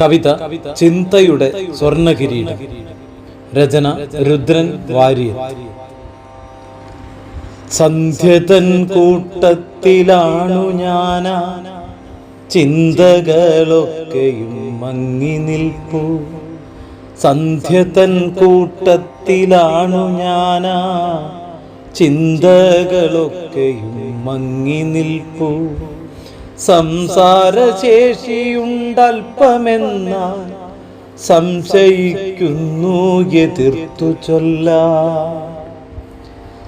കവിത ചിന്തയുടെ സ്വർണ്ണകിരീടം. രചന രുദ്രൻ വാര്യർ. സന്ധ്യതൻ കൂട്ടത്തിലാണു ഞാനാ, ചിന്തകളൊക്കെയും മങ്ങി നിൽപ്പൂ. സന്ധ്യതൻ കൂട്ടത്തിലാണു ഞാനാ, ചിന്തകളൊക്കെയും മങ്ങി നിൽപ്പൂ. സംസാരശേഷിയുണ്ടൽപ്പമെന്നാൽ സംശയിക്കുന്നു എതിർത്തു ചൊല്ലാൻ.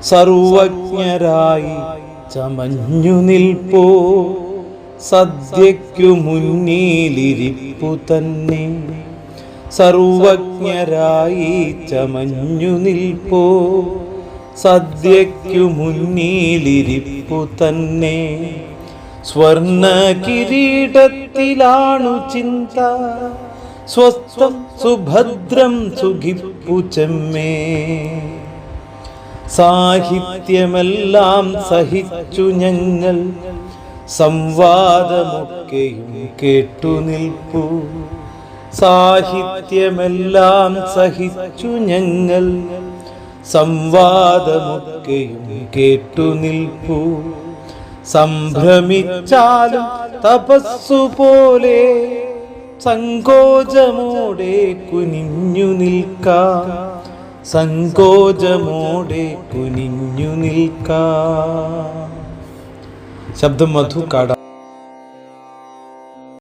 സർവജ്ഞരായി ചമഞ്ഞു നിൽപ്പോ, സദ്യയ്ക്കു മുന്നിലിരിപ്പു തന്നെ. സർവജ്ഞരായി ചമഞ്ഞു നിൽപ്പോ, സദ്യയ്ക്കു മുന്നിലിരിപ്പു തന്നെ. സ്വർണ്ണ കിരീടത്തിലാണു ചിന്ത, സ്വസ്ഥം സുഭദ്രം സുഖിപ്പു ചെമ്മേ. സാഹിത്യമെല്ലാം സഹിച്ചു ഞങ്ങൾ, സംവാദമൊക്കെയും കേട്ടു നിൽപ്പൂ. സാഹിത്യമെല്ലാം സഹിച്ചു ഞങ്ങൾ, സംവാദമൊക്കെയും കേട്ടു നിൽപ്പൂ. സംഭ്രമിച്ചാലും തപസ്സുപോലെ സങ്കോചമോടെ കുനിഞ്ഞു നിൽക്കാം. സങ്കോചമോടെ കുനിഞ്ഞു നിൽക്കാം. ശബ്ദം മധു കാട.